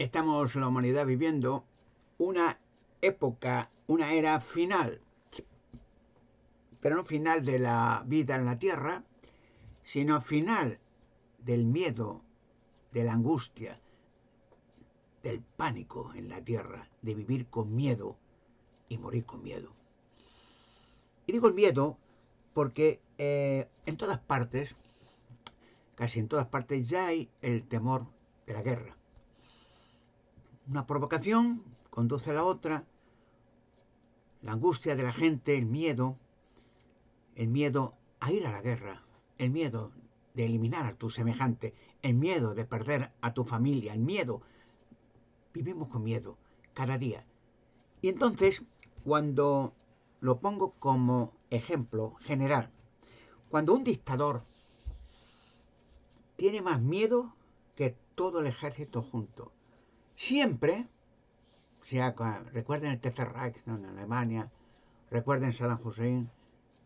estamos la humanidad viviendo una época, una era final, pero no final de la vida en la Tierra, sino final del miedo, de la angustia, del pánico en la Tierra, de vivir con miedo y morir con miedo. Y digo el miedo porque en todas partes, casi en todas partes, ya hay el temor de la guerra. Una provocación conduce a la otra, la angustia de la gente, el miedo a ir a la guerra, el miedo de eliminar a tu semejante, el miedo de perder a tu familia, el miedo. Vivimos con miedo cada día. Y entonces, cuando lo pongo como ejemplo general, cuando un dictador tiene más miedo que todo el ejército junto, siempre, recuerden el Tercer Reich, ¿no?, en Alemania, recuerden Saddam Hussein,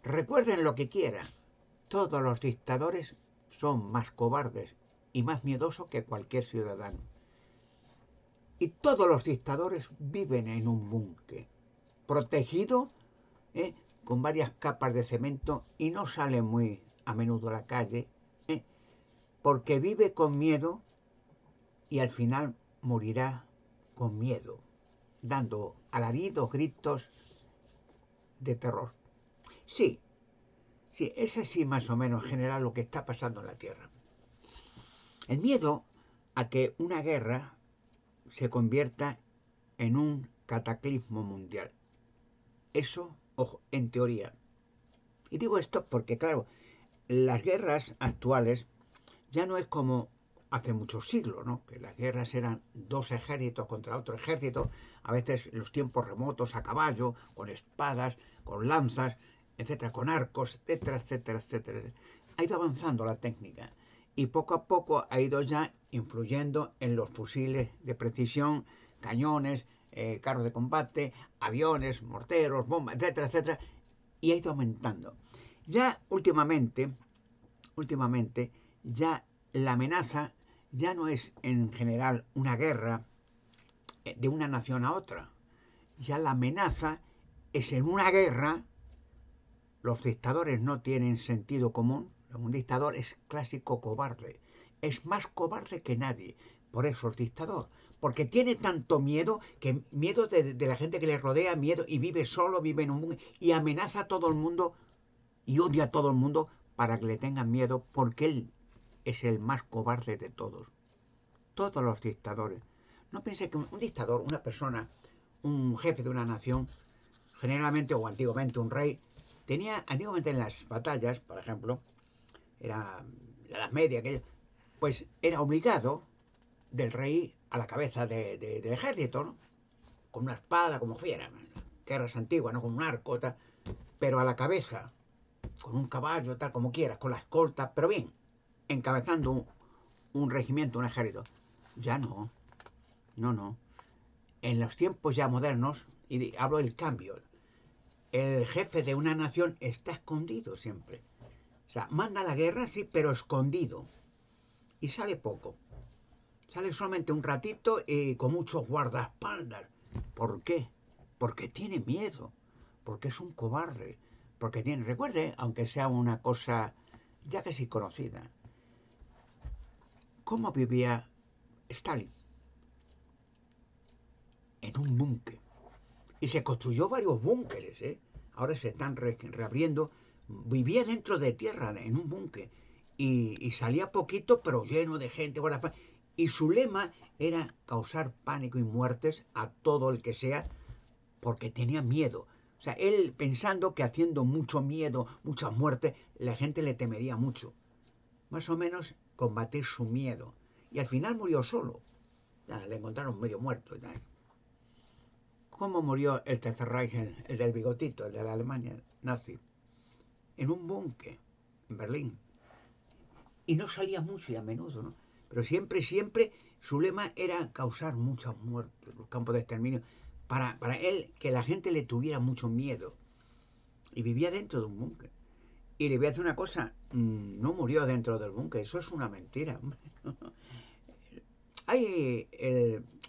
recuerden lo que quieran, todos los dictadores son más cobardes y más miedosos que cualquier ciudadano. Y todos los dictadores viven en un búnker, protegido, con varias capas de cemento, y no sale muy a menudo a la calle, porque vive con miedo y al final morirá con miedo, dando alaridos, gritos de terror. Sí, sí, es así más o menos en general lo que está pasando en la Tierra. El miedo a que una guerra se convierta en un cataclismo mundial. Eso, ojo, en teoría. Y digo esto porque, claro, las guerras actuales ya no es como hace muchos siglos, ¿no? Que las guerras eran dos ejércitos contra otro ejército, a veces en los tiempos remotos a caballo, con espadas, con lanzas, etcétera, con arcos, etcétera, etcétera, etcétera. Ha ido avanzando la técnica y poco a poco ha ido ya influyendo en los fusiles de precisión, cañones, carros de combate, aviones, morteros, bombas, etcétera, etcétera, y ha ido aumentando. Ya últimamente, ya la amenaza ya no es en general una guerra de una nación a otra. Ya la amenaza es en una guerra. Los dictadores no tienen sentido común. Un dictador es clásico cobarde. Es más cobarde que nadie. Por eso es dictador. Porque tiene tanto miedo, que miedo de la gente que le rodea, miedo, y vive solo, vive en un mundo, y amenaza a todo el mundo y odia a todo el mundo para que le tengan miedo, porque él es el más cobarde de todos. Todos los dictadores. No piense que un dictador, una persona, un jefe de una nación, generalmente o antiguamente un rey, tenía antiguamente en las batallas, por ejemplo, era la Edad Media, aquello, pues era obligado del rey a la cabeza del ejército, ¿no? Con una espada, como fiera, guerras antiguas, ¿no? Con un arco, tal, pero a la cabeza, con un caballo, tal como quieras, con la escolta, pero bien, encabezando un regimiento, un ejército. Ya no, no. En los tiempos ya modernos, y hablo del cambio, el jefe de una nación está escondido siempre. O sea, manda la guerra, sí, pero escondido. Y sale poco. Sale solamente un ratito y con muchos guardaespaldas. ¿Por qué? Porque tiene miedo. Porque es un cobarde. Porque tiene, recuerde, aunque sea una cosa ya casi conocida, cómo vivía Stalin en un búnker. Y se construyó varios búnkeres, ¿eh? Ahora se están reabriendo. Vivía dentro de tierra, en un búnker. Y salía poquito, pero lleno de gente. Y su lema era causar pánico y muertes a todo el que sea, porque tenía miedo. O sea, él pensando que haciendo mucho miedo, muchas muertes, la gente le temería mucho. Más o menos combatir su miedo. Y al final murió solo. Ya, le encontraron medio muerto y tal. ¿Cómo murió el Tercer Reich, el del bigotito, el de la Alemania nazi? En un búnker, en Berlín. Y no salía mucho y a menudo, ¿no? Pero siempre, su lema era causar muchas muertes, los campos de exterminio, para él, que la gente le tuviera mucho miedo. Y vivía dentro de un búnker. Y le voy a decir una cosa, no murió dentro del búnker, eso es una mentira. Hay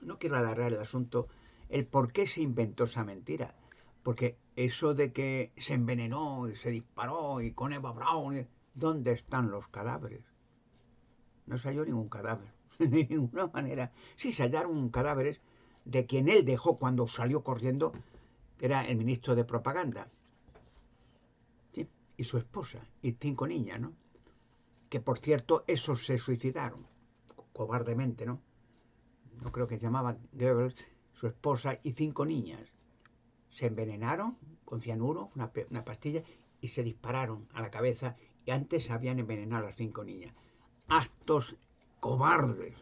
no quiero alargar el asunto, el por qué se inventó esa mentira. Porque eso de que se envenenó y se disparó y con Eva Braun, ¿dónde están los cadáveres? No se halló ningún cadáver, de ninguna manera. Sí se hallaron cadáveres de quien él dejó cuando salió corriendo, que era el ministro de propaganda, ¿sí? Y su esposa, y 5 niñas, ¿no? Que por cierto, esos se suicidaron, cobardemente, ¿no? No creo que se llamaban Goebbels, su esposa y 5 niñas. Se envenenaron con cianuro, una pastilla, y se dispararon a la cabeza, y antes habían envenenado a las 5 niñas. Actos cobardes,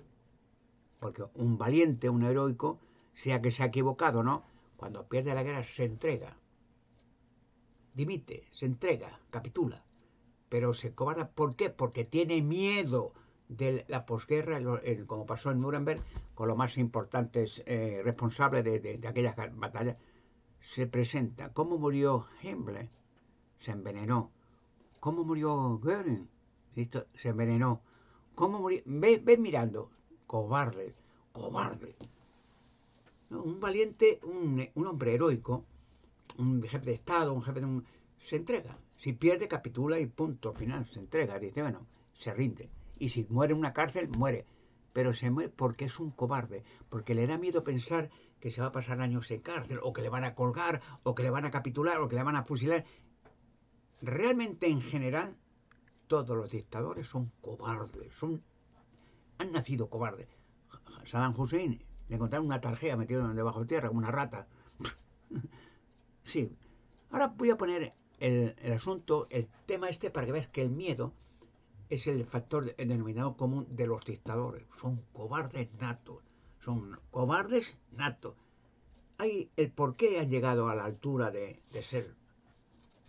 porque un valiente, un heroico, sea que se ha equivocado, ¿no? Cuando pierde la guerra se entrega, dimite, se entrega, capitula, pero se cobarda. ¿Por qué? Porque tiene miedo de la posguerra, como pasó en Nuremberg, con los más importantes responsables de aquellas batallas. Se presenta. ¿Cómo murió Himmler? Se envenenó. ¿Cómo murió Göring? Se envenenó. ¿Cómo murió? Ve mirando. Cobarde, cobarde. ¿No? Un valiente, un hombre heroico, un jefe de Estado, un jefe de un... se entrega. Si pierde, capitula y punto final. Se entrega. Dice, bueno, se rinde. Y si muere en una cárcel, muere. Pero se muere porque es un cobarde. Porque le da miedo pensar que se va a pasar años en cárcel, o que le van a colgar, o que le van a capitular, o que le van a fusilar. Realmente, en general, todos los dictadores son cobardes. Han nacido cobardes. Saddam Hussein le encontraron una tarjeta metida debajo de tierra, como una rata. Sí. Ahora voy a poner el asunto, el tema este, para que veas que el miedo es el factor denominado común de los dictadores. Son cobardes natos. Son cobardes natos. Hay el por qué han llegado a la altura de ser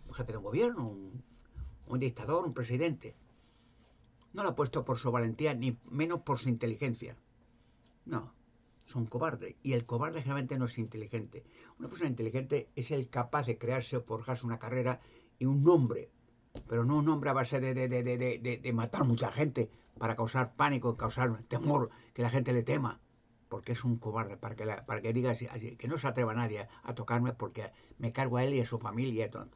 un jefe de un gobierno, un dictador, un presidente. No lo ha puesto por su valentía, ni menos por su inteligencia. No, son cobardes. Y el cobarde generalmente no es inteligente. Una persona inteligente es el capaz de crearse o forjarse una carrera y un nombre. Pero no un nombre a base de matar mucha gente para causar pánico, causar temor, que la gente le tema. Porque es un cobarde, para que diga así, que no se atreva nadie a tocarme porque me cargo a él y a su familia y todo.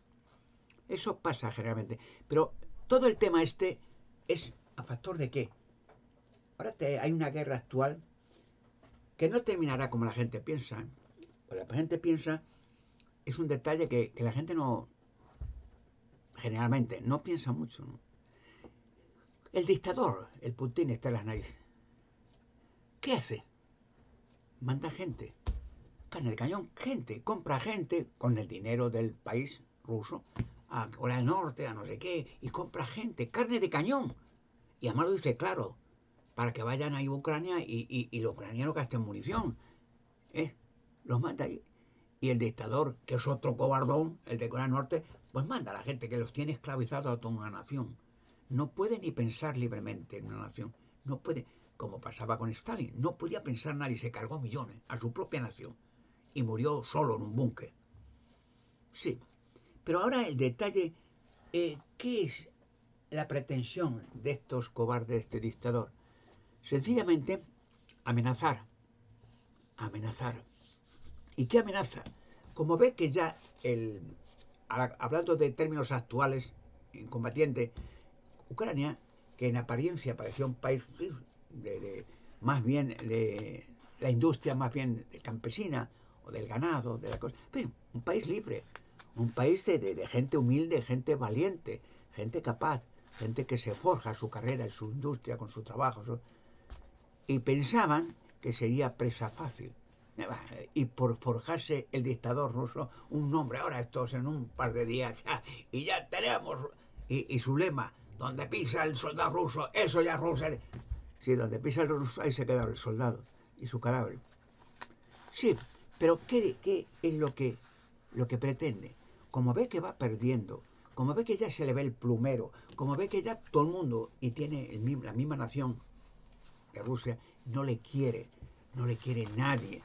Eso pasa generalmente. Pero todo el tema este es a factor de qué. Ahora hay una guerra actual que no terminará como la gente piensa. Pues la gente piensa, es un detalle que la gente no, generalmente, no piensa mucho, ¿no? El dictador, el Putin, está en las narices. ¿Qué hace? Manda gente. Carne de cañón, gente. Compra gente con el dinero del país ruso a Corea del Norte, a no sé qué, y compra gente. Carne de cañón. Y además lo dice claro, para que vayan ahí a Ucrania y los ucranianos gasten munición. Los manda ahí. Y el dictador, que es otro cobardón, el de Corea del Norte, pues manda a la gente que los tiene esclavizados a toda una nación. No puede ni pensar libremente en una nación. No puede, como pasaba con Stalin, no podía pensar nadie, se cargó millones a su propia nación y murió solo en un búnker. Sí, pero ahora el detalle, ¿qué es la pretensión de estos cobardes, de este dictador? Sencillamente amenazar, amenazar. ¿Y qué amenaza? Como ve que ya hablando de términos actuales, en combatiente, Ucrania, que en apariencia parecía un país más bien de la industria más bien campesina o del ganado, de la cosa, pero un país libre, un país de gente humilde, gente valiente, gente capaz, gente que se forja su carrera en su industria con su trabajo, y pensaban que sería presa fácil. Y por forjarse el dictador ruso un nombre, ahora estos en un par de días ya, y ya tenemos, y su lema, donde pisa el soldado ruso, eso ya es Rusia. Sí, donde pisa el ruso, ahí se queda el soldado y su cadáver. Sí, pero ¿qué es lo que pretende? Como ve que va perdiendo, como ve que ya se le ve el plumero, como ve que ya todo el mundo, y tiene la misma nación de Rusia, no le quiere nadie.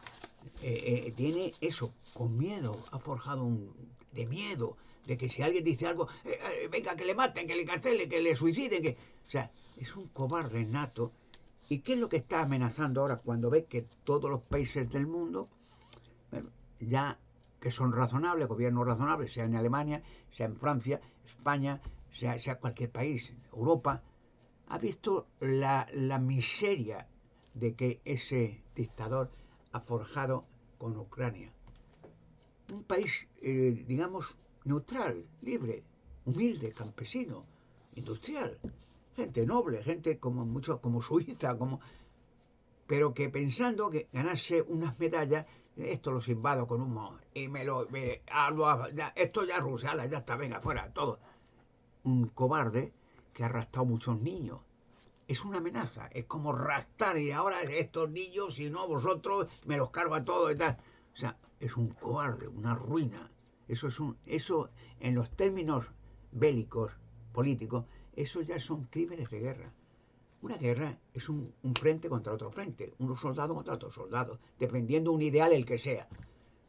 Tiene eso, con miedo, ha forjado de miedo, de que si alguien dice algo, venga, que le maten, que le encarcelen, que le suiciden, o sea, es un cobarde nato ¿Y qué es lo que está amenazando ahora cuando ve que todos los países del mundo, bueno, ya que son razonables, gobiernos razonables, sea en Alemania, sea en Francia, España, sea cualquier país, Europa, ha visto la miseria de que ese dictador ha forjado con Ucrania? Un país, digamos, neutral, libre, humilde, campesino, industrial, gente noble, gente como mucho como Suiza, como, pero que pensando que ganarse unas medallas, esto los invado con humo y esto ya Rusia, ya está, venga, fuera, todo. Un cobarde que ha arrastrado muchos niños. Es una amenaza, es como rastar y ahora estos niños, si no vosotros, me los cargo a todos y tal. O sea, es un cobarde, una ruina. Eso en los términos bélicos, políticos, eso ya son crímenes de guerra. Una guerra es un frente contra otro frente, unos soldados contra otros soldados, defendiendo un ideal el que sea.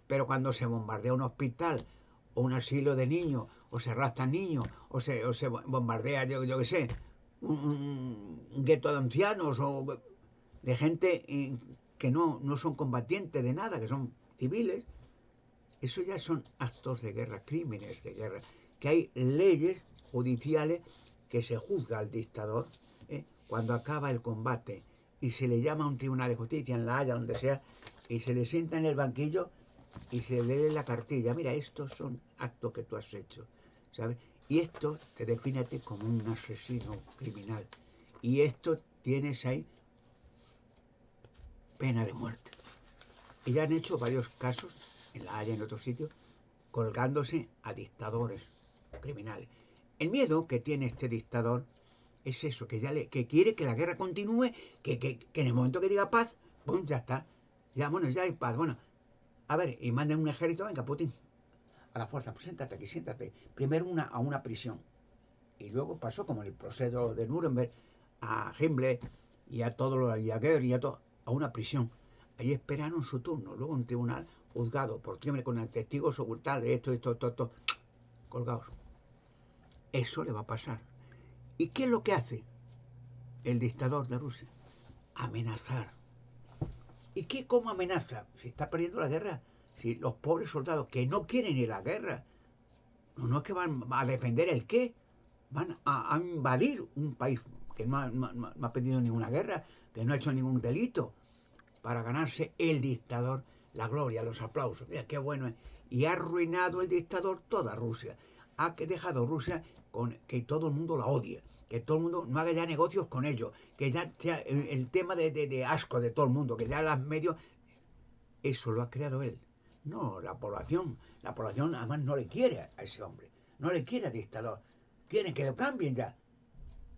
Pero cuando se bombardea un hospital o un asilo de niños, o se arrastran niños, o se bombardea, yo qué sé, un gueto de ancianos o de gente que no son combatientes de nada, que son civiles, eso ya son actos de guerra, crímenes de guerra, que hay leyes judiciales que se juzga al dictador cuando acaba el combate y se le llama a un tribunal de justicia en La Haya, donde sea, y se le sienta en el banquillo y se le lee la cartilla. Mira, estos son actos que tú has hecho, ¿sabes? Y esto te define a ti como un asesino criminal. Y esto tienes ahí pena de muerte. Y ya han hecho varios casos, en La Haya y en otros sitios, colgándose a dictadores criminales. El miedo que tiene este dictador es eso, que quiere que la guerra continúe, que en el momento que diga paz, ¡pum!, ya está. Ya, bueno, ya hay paz. Bueno, a ver, y manden un ejército, venga, Putin, a la fuerza, pues siéntate aquí, siéntate. Primero a una prisión. Y luego pasó como el proceso de Nuremberg a Himmler y a todos los, y a Goebbels y a todo, a una prisión. Ahí esperaron su turno. Luego un tribunal juzgado por crimen con testigos ocultar de esto, colgados. Eso le va a pasar. ¿Y qué es lo que hace el dictador de Rusia? Amenazar. ¿Y cómo amenaza? Si está perdiendo la guerra. Si los pobres soldados que no quieren ir a la guerra, no es que van a defender el qué, van a invadir un país que no ha pedido ninguna guerra, que no ha hecho ningún delito, para ganarse el dictador la gloria, los aplausos. Mira qué bueno es. Y ha arruinado el dictador toda Rusia. Ha dejado Rusia con que todo el mundo la odie, que todo el mundo no haga ya negocios con ellos, que ya sea el tema de asco de todo el mundo, que ya los medios. Eso lo ha creado él. No, la población. La población además no le quiere a ese hombre. No le quiere al dictador. Quieren que lo cambien ya.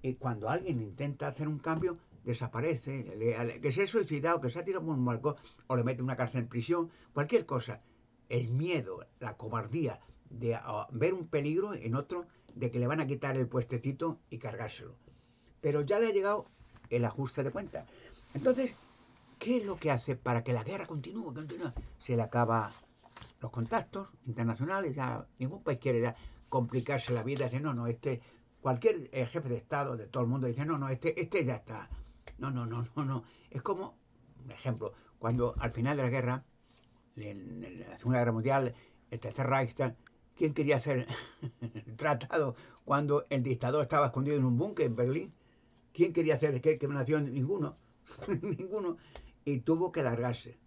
Y cuando alguien intenta hacer un cambio, desaparece, que se ha suicidado, que se ha tirado por un balcón, o le mete una cárcel en prisión, cualquier cosa. El miedo, la cobardía de ver un peligro en otro, de que le van a quitar el puestecito y cargárselo. Pero ya le ha llegado el ajuste de cuentas. Entonces, ¿qué es lo que hace para que la guerra continúe? Se le acaba los contactos internacionales, ya ningún país quiere ya complicarse la vida, dice, no, cualquier jefe de Estado de todo el mundo dice, no, este ya está. No. Es como, por ejemplo, cuando al final de la guerra, en la Segunda Guerra Mundial, el Tercer Reich, ¿quién quería hacer el tratado cuando el dictador estaba escondido en un búnker en Berlín? ¿Quién quería hacer qué nación? Ninguno. Ninguno. Y tuvo que largarse.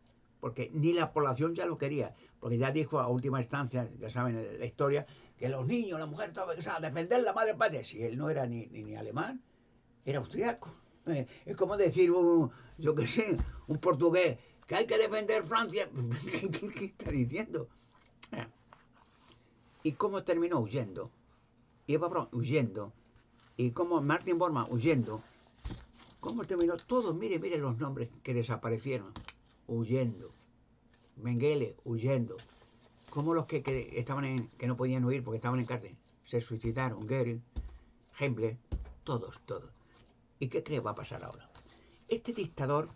Porque ni la población ya lo quería. Porque ya dijo a última instancia, ya saben la historia, que los niños, la mujer, todo, a defender la madre patria. Si él no era ni alemán, era austriaco. Es como decir, yo qué sé, un portugués, que hay que defender Francia. ¿Qué está diciendo? ¿Y cómo terminó? Huyendo. Y Eva Braun huyendo. Y como Martin Bormann huyendo. ¿Cómo terminó? Todos, mire los nombres que desaparecieron. Huyendo. Mengele, huyendo. Como los que estaban que no podían huir porque estaban en cárcel. Se suicidaron. Goering, Himmler, todos. ¿Y qué cree va a pasar ahora? Este dictador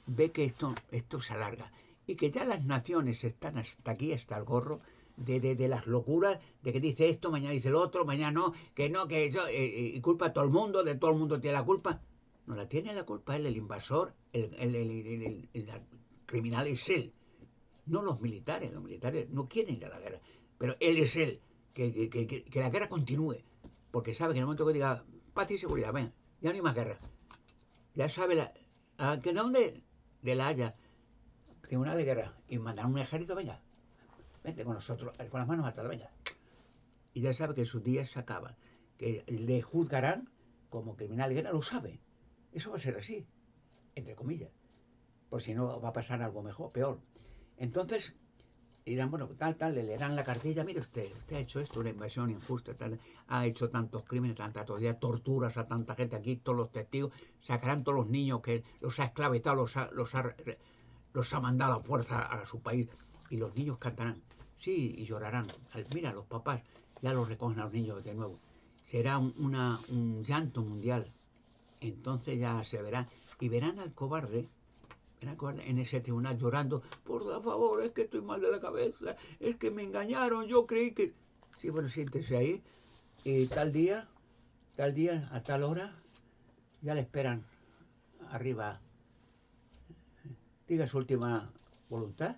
ve que esto se alarga y que ya las naciones están hasta aquí, hasta el gorro, de las locuras, de que dice esto, mañana dice lo otro, mañana no, que eso, y culpa a todo el mundo, de todo el mundo tiene la culpa. No la tiene la culpa él, el invasor, el criminal es él, no los militares. Los militares no quieren ir a la guerra, pero él es él, que la guerra continúe, porque sabe que en el momento que diga paz y seguridad, ven, ya no hay más guerra, ya sabe que de dónde, de la Haya, tribunal de guerra, y mandan un ejército, venga, vente con nosotros, con las manos atadas, venga, y ya sabe que sus días se acaban, que le juzgarán como criminal de guerra, lo sabe, eso va a ser así, entre comillas, por si no va a pasar algo mejor, peor. Entonces dirán, bueno, tal, le leerán la cartilla, mire usted ha hecho esto, una invasión injusta, tal, ha hecho tantos crímenes, tantas torturas a tanta gente aquí, todos los testigos, sacarán todos los niños que los ha esclavizado, los ha mandado a fuerza a su país, y los niños cantarán, sí, y llorarán. Mira, los papás ya los recogen a los niños de nuevo. Será un llanto mundial. Entonces ya se verá, y verán al cobarde en ese tribunal llorando, por favor, es que estoy mal de la cabeza, es que me engañaron, yo creí que... Sí, bueno, siéntese ahí, y tal día, a tal hora, ya le esperan arriba, diga su última voluntad,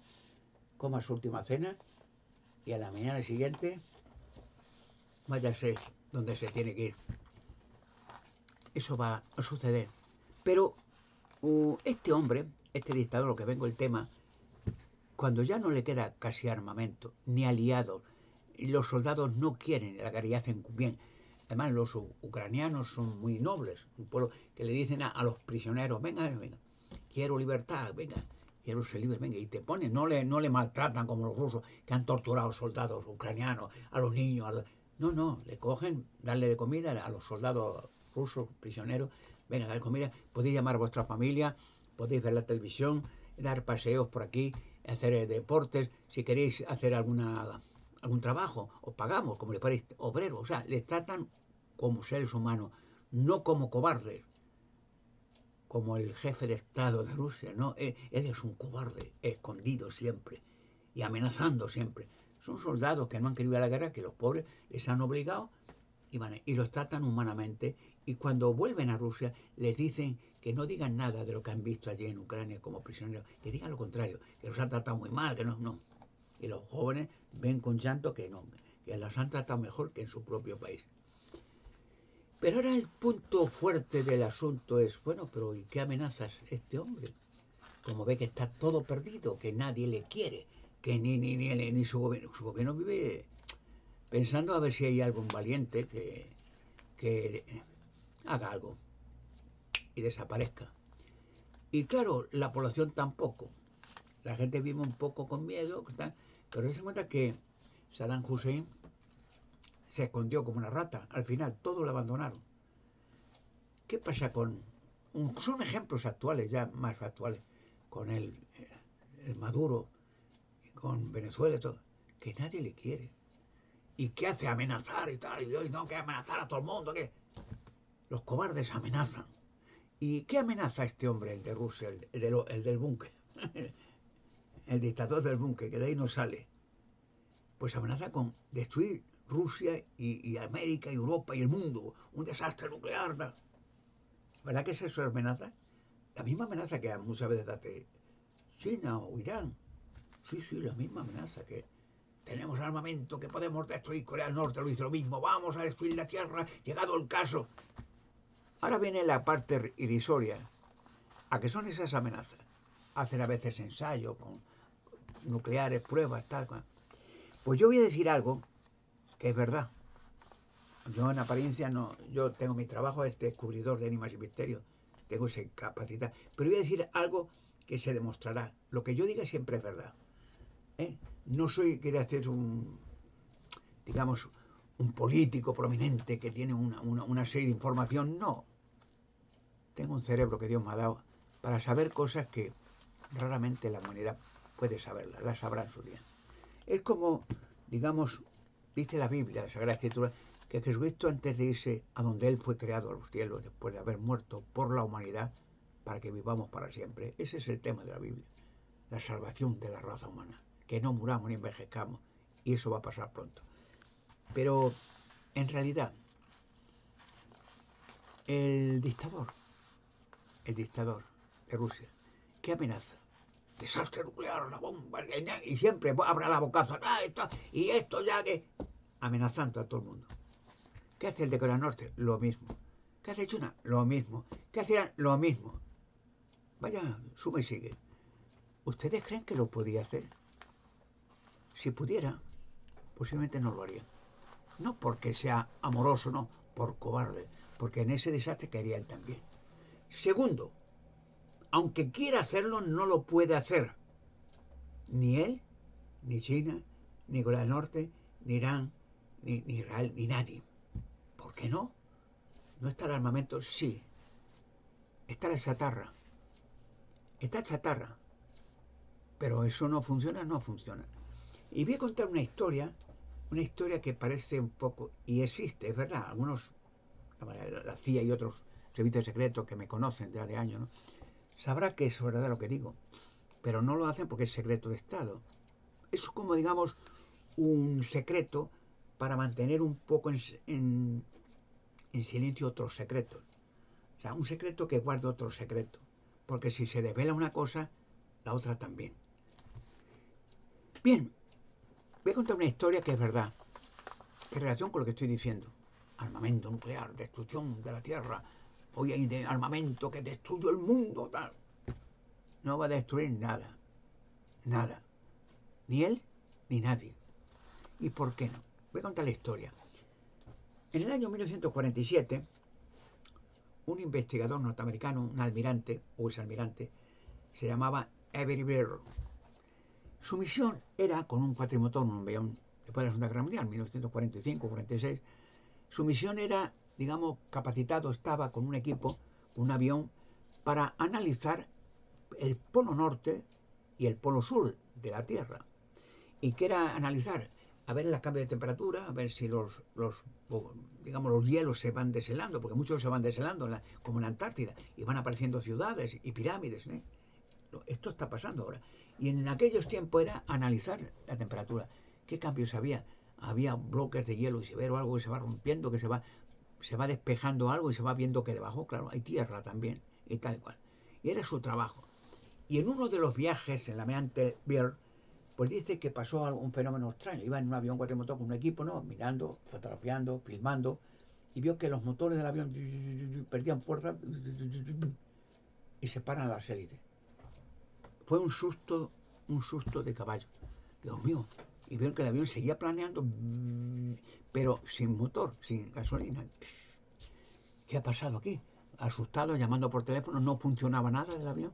coma su última cena, y a la mañana siguiente, váyase donde se tiene que ir. Eso va a suceder. Pero este hombre, este dictador, lo que vengo el tema, cuando ya no le queda casi armamento, ni aliados, los soldados no quieren la guerra y hacen bien. Además, los ucranianos son muy nobles, un pueblo que le dicen a los prisioneros, venga, venga, quiero libertad, venga, quiero ser libre, venga, y te ponen, no le maltratan como los rusos, que han torturado a los soldados ucranianos, a los niños, no, le cogen, darle de comida a los soldados rusos, prisioneros, venga, dar comida, podéis llamar a vuestra familia, podéis ver la televisión, dar paseos por aquí, hacer deportes, si queréis hacer algún trabajo, os pagamos, como le paréis obreros, o sea, les tratan como seres humanos, no como cobardes, como el jefe de Estado de Rusia, ¿no? Él es un cobarde, escondido siempre y amenazando siempre. Son soldados que no han querido ir a la guerra, que los pobres les han obligado y los tratan humanamente. Y cuando vuelven a Rusia, les dicen que no digan nada de lo que han visto allí en Ucrania como prisioneros, que digan lo contrario, que los han tratado muy mal, que no. Y los jóvenes ven con llanto que no, que los han tratado mejor que en su propio país. Pero ahora el punto fuerte del asunto es, bueno, pero ¿y qué amenazas este hombre? Como ve que está todo perdido, que nadie le quiere, que ni su gobierno vive pensando a ver si hay algún valiente que haga algo y desaparezca. Y claro, la población tampoco. La gente vive un poco con miedo, pero se cuenta que Saddam Hussein se escondió como una rata. Al final, todos lo abandonaron. ¿Qué pasa con...? Son ejemplos actuales, ya más actuales, con el Maduro, con Venezuela y todo, que nadie le quiere. ¿Y qué hace? Amenazar y tal. Y hoy no, que amenazar a todo el mundo. ¿Qué? Los cobardes amenazan. ¿Y qué amenaza este hombre, el de Rusia, el del búnker? El dictador del búnker, que de ahí no sale. Pues amenaza con destruir Rusia y América y Europa y el mundo. Un desastre nuclear. ¿No? ¿Verdad que es eso la amenaza? La misma amenaza que muchas veces hace China o Irán. Sí, la misma amenaza que tenemos armamento que podemos destruir. Corea del Norte lo hizo lo mismo. Vamos a destruir la Tierra, llegado el caso. Ahora viene la parte irrisoria. ¿A qué son esas amenazas? Hacen a veces ensayos con nucleares, pruebas, tal. Pues yo voy a decir algo que es verdad. Yo en apariencia no, yo tengo mi trabajo, es descubridor de enigmas y misterios, tengo esa capacidad, pero voy a decir algo que se demostrará. Lo que yo diga siempre es verdad. No quiere ser digamos, un político prominente que tiene una serie de información, no. Tengo un cerebro que Dios me ha dado para saber cosas que raramente la humanidad puede saberlas, las sabrá en su día. Es como, digamos, dice la Biblia, la Sagrada Escritura, que Jesucristo antes de irse a donde Él fue creado, a los cielos, después de haber muerto por la humanidad, para que vivamos para siempre. Ese es el tema de la Biblia, la salvación de la raza humana, que no muramos ni envejezcamos, y eso va a pasar pronto. Pero, en realidad, el dictador el dictador de Rusia. ¿Qué amenaza? Desastre nuclear, la bomba, y siempre abra la bocaza, y esto ya que... amenazando a todo el mundo. ¿Qué hace el de Corea del Norte? Lo mismo. ¿Qué hace China? Lo mismo. ¿Qué hace Irán? Lo mismo. Vaya, suma y sigue. ¿Ustedes creen que lo podía hacer? Si pudiera, posiblemente no lo haría. No porque sea amoroso, no, por cobarde. Porque en ese desastre caería él también. Segundo, aunque quiera hacerlo, no lo puede hacer. Ni él, ni China, ni Corea del Norte, ni Irán, ni Israel, ni nadie. ¿Por qué no? ¿No está el armamento? Sí. Está la chatarra. Está chatarra. Pero eso no funciona, no funciona. Y voy a contar una historia que parece un poco, y existe, es verdad, algunos, la CIA y otros servicios secretos que me conocen desde hace años, ¿no? Sabrá que es verdad lo que digo, pero no lo hacen porque es secreto de Estado. Es como, digamos, un secreto para mantener un poco en silencio otros secretos. O sea, un secreto que guarda otro secreto. Porque si se desvela una cosa, la otra también. Bien, voy a contar una historia que es verdad, en relación con lo que estoy diciendo. Armamento nuclear, destrucción de la Tierra. Hoy hay de armamento que destruye el mundo. Tal. No va a destruir nada. Nada. Ni él, ni nadie. ¿Y por qué no? Voy a contar la historia. En el año 1947, un investigador norteamericano, un almirante, o exalmirante, se llamaba Avery Bryan. Su misión era, con un cuatrimotor, un avión después de la Segunda Guerra Mundial, 1945-46, su misión era, digamos, capacitado, estaba con un equipo, un avión, para analizar el polo norte y el polo sur de la Tierra. Y que era analizar, a ver el cambio de temperatura, a ver si digamos, los hielos se van deshelando, porque muchos se van deshelando, como en la Antártida, y van apareciendo ciudades y pirámides. Esto está pasando ahora. Y en aquellos tiempos era analizar la temperatura. ¿Qué cambios había? Había bloques de hielo y severo, algo que se va rompiendo, que se va despejando algo y se va viendo que debajo, claro, hay tierra también, y tal cual. Y era su trabajo. Y en uno de los viajes en la Meante Beer, pues dice que pasó un fenómeno extraño. Iba en un avión cuatrimotor con un equipo, ¿no? Mirando, fotografiando, filmando, y vio que los motores del avión perdían fuerza y se paran las hélices. Fue un susto de caballo. Dios mío. Y vieron que el avión seguía planeando, pero sin motor, sin gasolina. ¿Qué ha pasado aquí? Asustado, llamando por teléfono, no funcionaba nada del avión.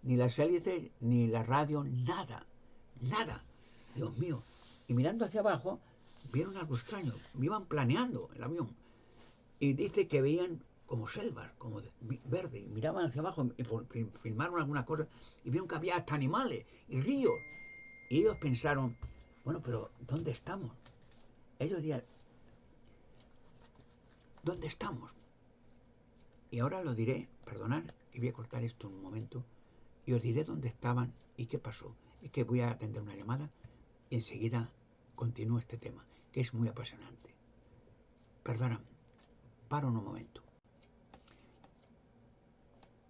Ni las hélices, ni la radio, nada. Nada. Dios mío. Y mirando hacia abajo, vieron algo extraño. Iban planeando el avión. Y dice que veían como selvas, como verde. Y miraban hacia abajo y filmaron algunas cosas y vieron que había hasta animales y ríos. Y ellos pensaron, bueno, pero ¿dónde estamos? Ellos dirían, ¿dónde estamos? Y ahora lo diré, perdonad, y voy a cortar esto en un momento, y os diré dónde estaban y qué pasó. Es que voy a atender una llamada y enseguida continúo este tema, que es muy apasionante. Perdona, paro en un momento.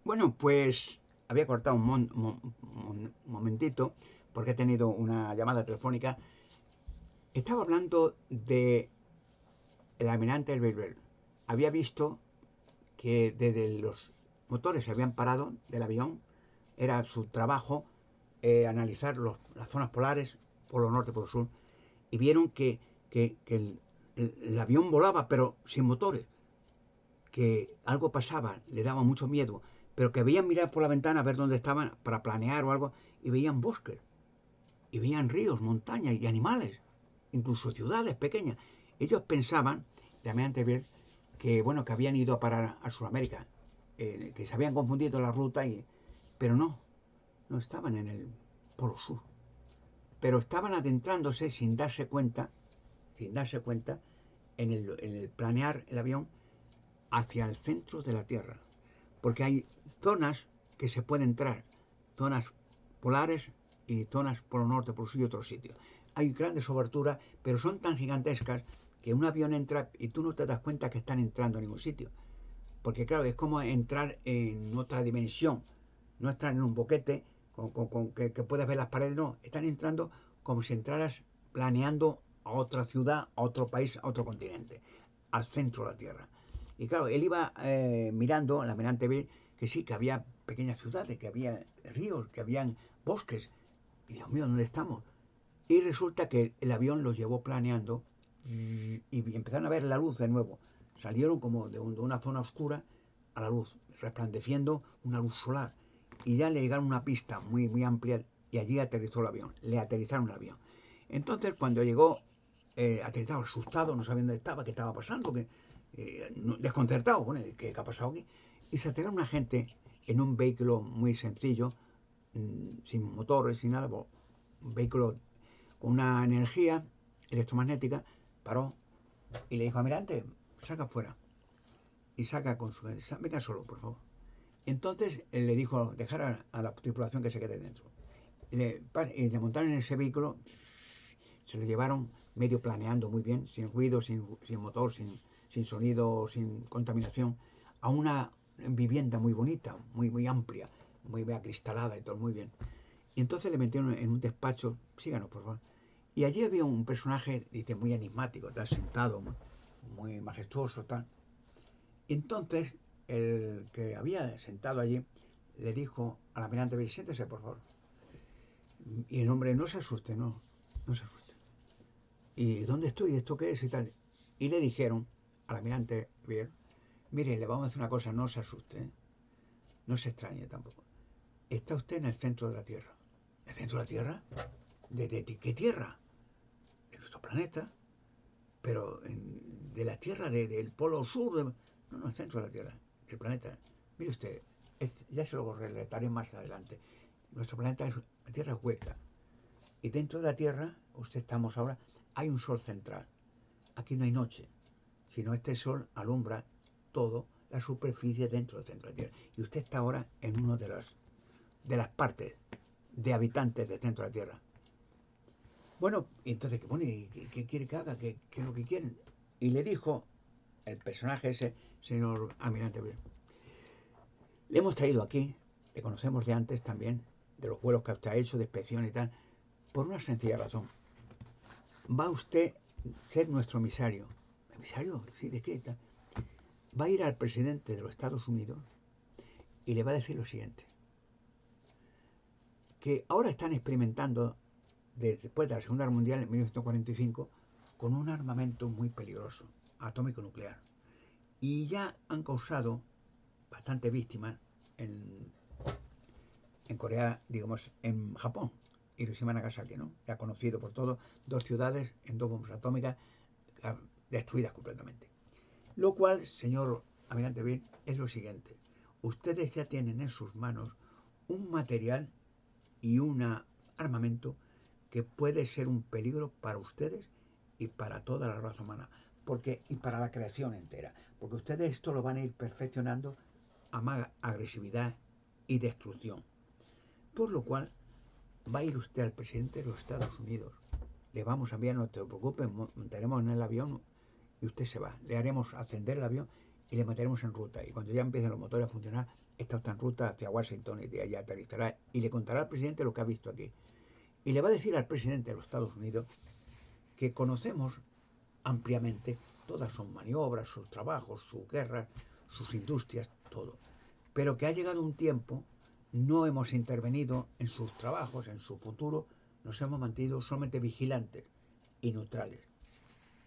Bueno, pues había cortado un momentito porque he tenido una llamada telefónica. Estaba hablando de el almirante Berbel. Había visto que desde los motores se habían parado del avión, era su trabajo analizar las zonas polares, polo norte, polo sur, y vieron que el avión volaba, pero sin motores, que algo pasaba, le daba mucho miedo, pero que veían mirar por la ventana a ver dónde estaban para planear o algo, y veían bosques, y veían ríos, montañas y animales, incluso ciudades pequeñas. Ellos pensaban, realmente ver, que bueno, que habían ido a parar a Sudamérica, que se habían confundido la ruta, pero no estaban en el Polo Sur. Pero estaban adentrándose sin darse cuenta, en el planear el avión hacia el centro de la Tierra. Porque hay zonas que se pueden entrar, zonas polares y zonas polo norte, polo sur y otros sitios. Hay grandes oberturas, pero son tan gigantescas que un avión entra y tú no te das cuenta que están entrando a ningún sitio. porque claro, es como entrar en otra dimensión, no entrar en un boquete que puedes ver las paredes, no, están entrando como si entraras planeando a otra ciudad, a otro país, a otro continente, al centro de la Tierra. Y claro, él iba mirando, el almirante Beer, que sí, que había pequeñas ciudades, que había ríos, que habían bosques. Y Dios mío, ¿dónde estamos? Y resulta que el avión los llevó planeando y empezaron a ver la luz de nuevo. Salieron como de una zona oscura a la luz, resplandeciendo una luz solar. Y ya le llegaron a una pista muy, muy amplia y allí aterrizó el avión. Le aterrizaron el avión. Entonces, cuando llegó, aterrizado, asustado, no sabía dónde estaba, qué estaba pasando, desconcertado, bueno, ¿qué ha pasado aquí? Y se aterraron una gente en un vehículo muy sencillo, sin motores, sin nada, un vehículo con una energía electromagnética, paró y le dijo, almirante, saca afuera. Y saca con su... Venga solo, por favor. Entonces él le dijo, dejar a la tripulación que se quede dentro. Y le montaron en ese vehículo, se lo llevaron medio planeando muy bien, sin ruido, sin motor, sin sonido, sin contaminación, a una vivienda muy bonita, muy, muy amplia, muy acristalada y todo, muy bien. Y entonces le metieron en un despacho, síganos por favor, y allí había un personaje, dice, muy enigmático, tal, sentado, muy majestuoso, tal. Entonces, el que había sentado allí le dijo al almirante, siéntese, por favor. Y el hombre, no se asuste, no se asuste. ¿Y dónde estoy? ¿Esto qué es? Y tal. Y le dijeron al almirante Beer, mire, le vamos a decir una cosa, no se asuste, ¿eh? No se extrañe tampoco. Está usted en el centro de la Tierra. ¿El centro de la Tierra? ¿De qué Tierra? De nuestro planeta. Pero de la Tierra, del polo sur, no, el centro de la Tierra, del planeta. Mire usted, ya se lo relataré más adelante. Nuestro planeta, la Tierra es hueca. Y dentro de la Tierra, usted estamos ahora, hay un sol central. Aquí no hay noche, sino este sol alumbra todo la superficie dentro del centro de la Tierra. Y usted está ahora en una de las partes de habitantes del centro de la Tierra. Bueno, entonces, bueno, ¿qué quiere que haga? ¿Qué es lo que quieren? Y le dijo el personaje ese, señor almirante, le hemos traído aquí, le conocemos de antes también, de los vuelos que usted ha hecho, de inspección y tal, por una sencilla razón. Va usted a ser nuestro emisario. ¿Emisario? ¿Sí? ¿De qué? Tal. Va a ir al presidente de los Estados Unidos y le va a decir lo siguiente. Que ahora están experimentando, después de la Segunda Guerra Mundial, en 1945, con un armamento muy peligroso, atómico nuclear. Y ya han causado bastantes víctimas en Corea, digamos, en Japón, Hiroshima y Nagasaki, ¿no? Ya conocido por todos, dos ciudades en dos bombas atómicas destruidas completamente. Lo cual, señor almirante Bill, es lo siguiente. Ustedes ya tienen en sus manos un material y un armamento que puede ser un peligro para ustedes y para toda la raza humana, y para la creación entera, porque ustedes esto lo van a ir perfeccionando a más agresividad y destrucción. Por lo cual, va a ir usted al presidente de los Estados Unidos. Le vamos a enviar, no te preocupes, montaremos en el avión y usted se va. Le haremos ascender el avión y le meteremos en ruta. Y cuando ya empiecen los motores a funcionar, está usted en ruta hacia Washington y de allá aterrizará y le contará al presidente lo que ha visto aquí. Y le va a decir al presidente de los Estados Unidos que conocemos ampliamente todas sus maniobras, sus trabajos, sus guerras, sus industrias, todo. Pero que ha llegado un tiempo, no hemos intervenido en sus trabajos, en su futuro, nos hemos mantenido solamente vigilantes y neutrales,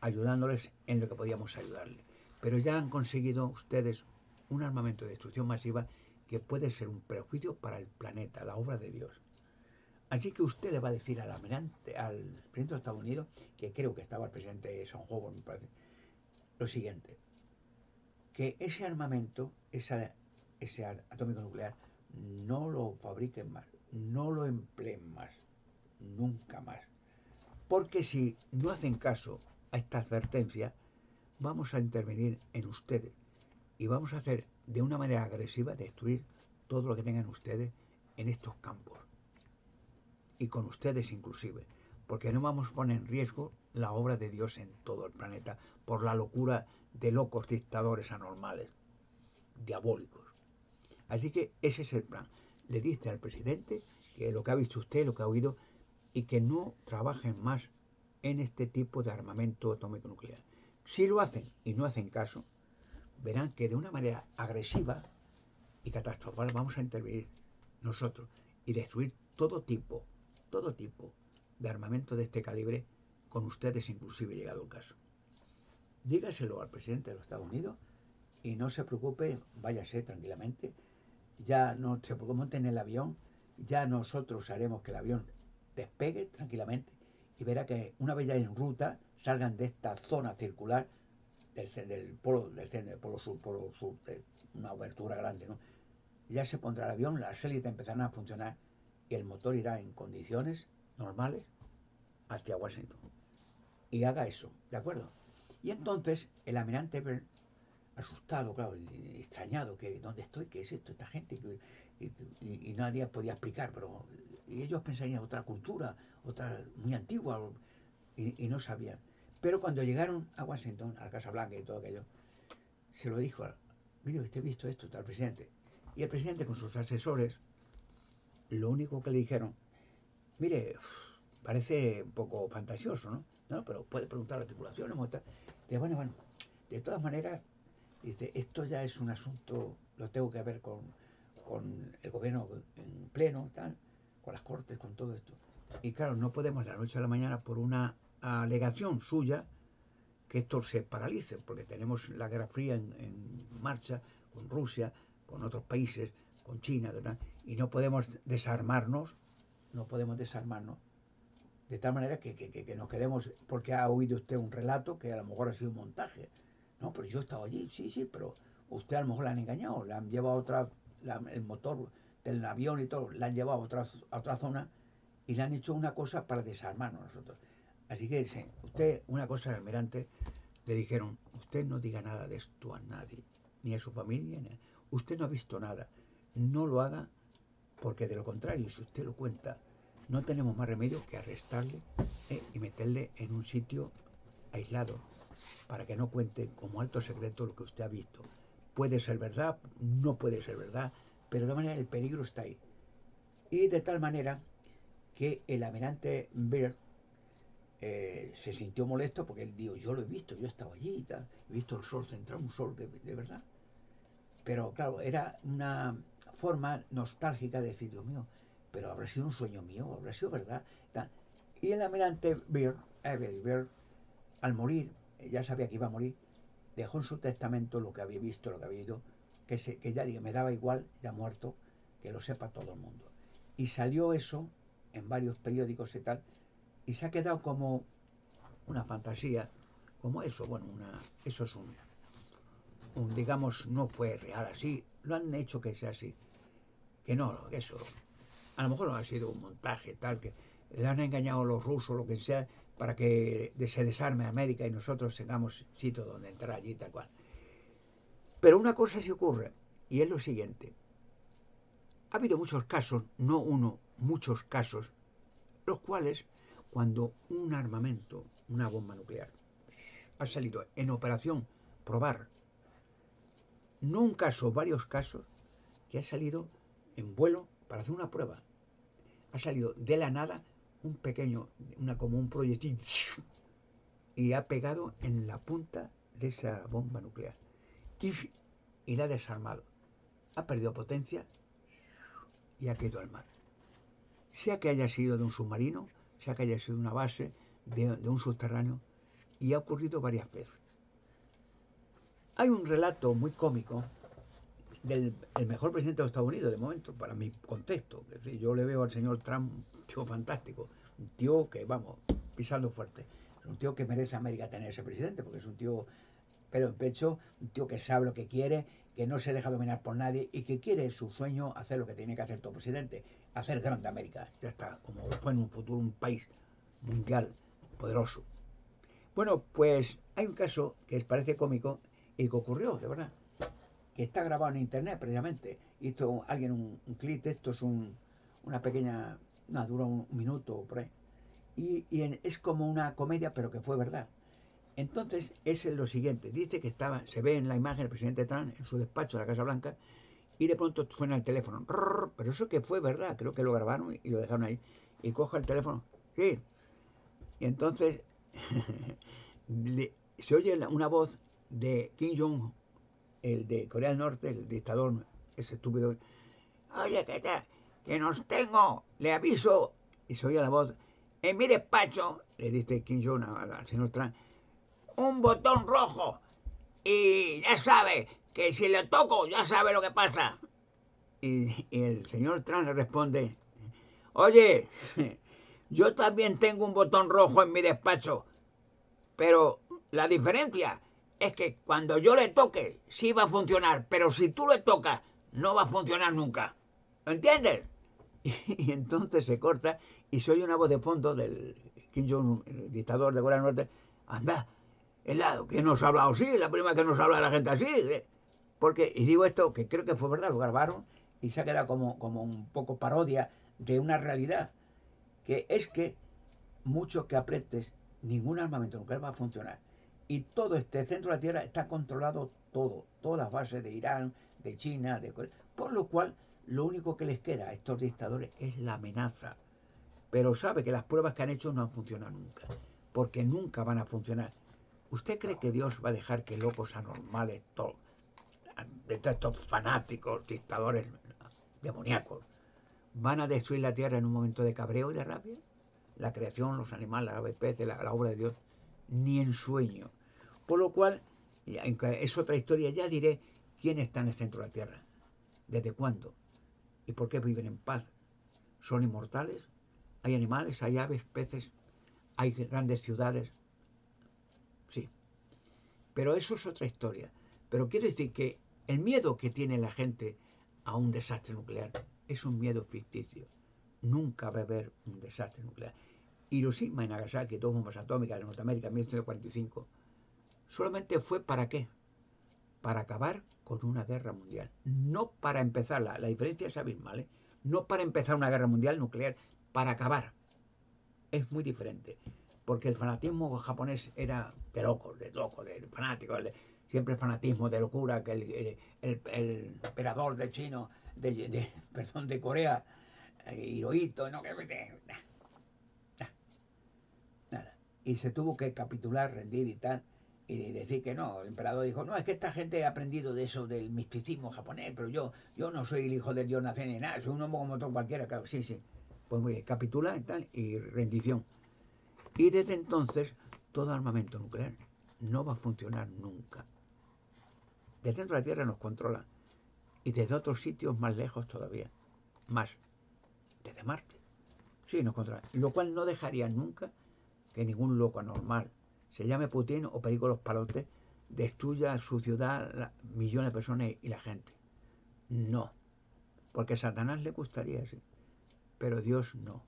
ayudándoles en lo que podíamos ayudarles. Pero ya han conseguido ustedes un armamento de destrucción masiva que puede ser un perjuicio para el planeta, la obra de Dios. Así que usted le va a decir al almirante, al presidente de Estados Unidos, que creo que estaba el presidente Sonjobo, me parece, lo siguiente, que ese armamento, ese atómico nuclear, no lo fabriquen más, no lo empleen más, nunca más. Porque si no hacen caso a esta advertencia, vamos a intervenir en ustedes y vamos a hacer de una manera agresiva destruir todo lo que tengan ustedes en estos campos. Y con ustedes inclusive, porque no vamos a poner en riesgo la obra de Dios en todo el planeta por la locura de locos dictadores anormales. diabólicos. Así que ese es el plan. Le dice al presidente que lo que ha visto usted, lo que ha oído, y que no trabajen más en este tipo de armamento atómico nuclear. Si lo hacen y no hacen caso, verán que de una manera agresiva y catastrofal vamos a intervenir nosotros y destruir todo tipo de armamento de este calibre, con ustedes inclusive llegado el caso. Dígaselo al presidente de los Estados Unidos y no se preocupe, váyase tranquilamente, ya no se preocupe, monte en el avión, ya nosotros haremos que el avión despegue tranquilamente y verá que una vez ya en ruta salgan de esta zona circular del polo sur, una abertura grande, ¿no? Ya se pondrá el avión, las hélices empezarán a funcionar y el motor irá en condiciones normales hacia Washington. Y haga eso, ¿de acuerdo? Y entonces el almirante Byrd, asustado, claro, y extrañado, que ¿dónde estoy? ¿Qué es esto? Esta gente, y nadie podía explicar, pero y ellos pensarían otra cultura, otra muy antigua, y no sabían. Pero cuando llegaron a Washington, a la Casa Blanca y todo aquello, se lo dijo, mire, usted ha visto esto al presidente. Y el presidente con sus asesores, lo único que le dijeron, mire, parece un poco fantasioso, ¿no? No, pero puede preguntar a las tripulaciones, de bueno, de todas maneras, dice, esto ya es un asunto, lo tengo que ver con el gobierno en pleno, tal, con las cortes, con todo esto. Y claro, no podemos de la noche a la mañana por una alegación suya que esto se paralice, porque tenemos la Guerra Fría en marcha con Rusia, con otros países, con China, ¿verdad? Y no podemos desarmarnos, de tal manera que nos quedemos, porque ha oído usted un relato que a lo mejor ha sido un montaje. No, pero yo he estado allí, sí, pero usted a lo mejor la han engañado, le han llevado a el motor del avión y todo, la han llevado a otra zona y le han hecho una cosa para desarmarnos nosotros. Así que sí, usted, una cosa, almirante, le dijeron, usted no diga nada de esto a nadie, ni a su familia, ni a... usted no ha visto nada, no lo haga, porque de lo contrario, si usted lo cuenta, no tenemos más remedio que arrestarle y meterle en un sitio aislado, para que no cuente como alto secreto lo que usted ha visto. Puede ser verdad, no puede ser verdad, pero de manera el peligro está ahí. Y de tal manera que el almirante Byrd se sintió molesto porque él dijo, yo lo he visto, yo he estado allí y tal, he visto el sol central, un sol de verdad. Pero claro, era una forma nostálgica de decir, Dios mío, pero habrá sido un sueño mío, habrá sido verdad. Tal. Y el almirante Byrd, al morir, ya sabía que iba a morir, dejó en su testamento lo que había visto, lo que había ido, que ya digo, me daba igual, ya muerto, que lo sepa todo el mundo. Y salió eso en varios periódicos y tal, y se ha quedado como una fantasía, como eso, bueno, eso es digamos, no fue real así, lo han hecho que sea así, que no, eso, a lo mejor no ha sido un montaje tal, que le han engañado a los rusos, lo que sea, para que se desarme América y nosotros tengamos sitio donde entrar allí, tal cual. Pero una cosa sí ocurre, y es lo siguiente. Ha habido muchos casos, no uno, muchos casos, los cuales, cuando un armamento, una bomba nuclear, ha salido en operación probar, no un caso, varios casos, que ha salido en vuelo para hacer una prueba. Ha salido de la nada un pequeño, como un proyectil, y ha pegado en la punta de esa bomba nuclear. Y la ha desarmado. Ha perdido potencia y ha caído al mar. Sea que haya sido de un submarino, sea que haya sido de una base, de un subterráneo, y ha ocurrido varias veces. Hay un relato muy cómico del el mejor presidente de los Estados Unidos de momento, para mi contexto. Es decir, yo le veo al señor Trump un tío fantástico, un tío que, vamos, pisando fuerte. Es un tío que merece América tener ese presidente, porque es un tío pelo en pecho, un tío que sabe lo que quiere, que no se deja dominar por nadie y que quiere su sueño hacer lo que tiene que hacer todo presidente, hacer grande América. Ya está, como fue en un futuro un país mundial poderoso. Bueno, pues hay un caso que parece cómico y que ocurrió, de verdad, que está grabado en internet precisamente. Hizo alguien un clip, esto es una pequeña, dura un minuto por ahí. Es como una comedia, pero que fue verdad. Entonces, es lo siguiente. Dice que se ve en la imagen el presidente Trump en su despacho de la Casa Blanca y de pronto suena el teléfono. Pero eso que fue verdad, creo que lo grabaron y lo dejaron ahí. Y coja el teléfono. Sí. Y entonces se oye una voz de Kim Jong, el de Corea del Norte, el dictador, ese estúpido. Oye, ¿qué tal? Que nos tengo, le aviso. Y se oye la voz. En mi despacho, le dice Kim Jong al señor Trump, un botón rojo. Y ya sabe que si le toco, ya sabe lo que pasa. Y el señor Trump le responde, oye, yo también tengo un botón rojo en mi despacho, pero la diferencia es que cuando yo le toque, sí va a funcionar, pero si tú le tocas, no va a funcionar nunca. ¿Lo entiendes? Y entonces se corta y se oye una voz de fondo del Kim Jong, el dictador de Corea del Norte. Anda, es la que nos ha hablado así, la primera que nos habla la gente así. Porque, y digo esto, que creo que fue verdad, lo grabaron y se ha quedado como un poco parodia de una realidad, que es que mucho que apretes, ningún armamento nuclear va a funcionar. Y todo este centro de la Tierra está controlado todo, todas las bases de Irán, de China, de Corea, por lo cual lo único que les queda a estos dictadores es la amenaza. Pero sabe que las pruebas que han hecho no han funcionado nunca, porque nunca van a funcionar. ¿Usted cree que Dios va a dejar que locos anormales, de estos fanáticos, dictadores demoníacos, van a destruir la tierra en un momento de cabreo y de rabia? La creación, los animales, las aves, peces, la obra de Dios, ni en sueño. Por lo cual, aunque es otra historia, ya diré quién está en el centro de la tierra, desde cuándo y por qué viven en paz. ¿Son inmortales? ¿Hay animales, hay aves, peces, hay grandes ciudades? Sí, pero eso es otra historia. Pero quiero decir que el miedo que tiene la gente a un desastre nuclear es un miedo ficticio. Nunca va a haber un desastre nuclear. Hiroshima y Nagasaki, dos bombas atómicas de Norteamérica en 1945, solamente fue para qué? Para acabar con una guerra mundial. No para empezarla, la diferencia es abismal, ¿eh? No para empezar una guerra mundial nuclear, para acabar. Es muy diferente. Porque el fanatismo japonés era de locos, de fanáticos, siempre el fanatismo de locura, que el emperador de chino, perdón, de Corea, Hirohito, no, que nada. Y se tuvo que capitular, rendir y tal, y decir que no. El emperador dijo, no, es que esta gente ha aprendido de eso, del misticismo japonés, pero yo no soy el hijo del dios naciente ni nada, soy un hombre como otro cualquiera, claro, sí, sí. Pues muy bien, capitula y tal, y rendición. Y desde entonces, todo armamento nuclear no va a funcionar nunca. Del centro de la Tierra nos controla. Y desde otros sitios más lejos todavía. Más. Desde Marte. Sí, nos controla. Lo cual no dejaría nunca que ningún loco anormal, se llame Putin o Perico Los Palotes, destruya su ciudad, millones de personas y la gente. No. Porque a Satanás le gustaría así. Pero Dios no.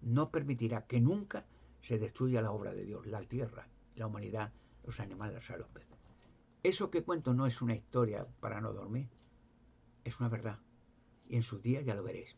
No permitirá que nunca se destruya la obra de Dios, la tierra, la humanidad, los animales, los peces. Eso que cuento no es una historia para no dormir, es una verdad. Y en su día ya lo veréis.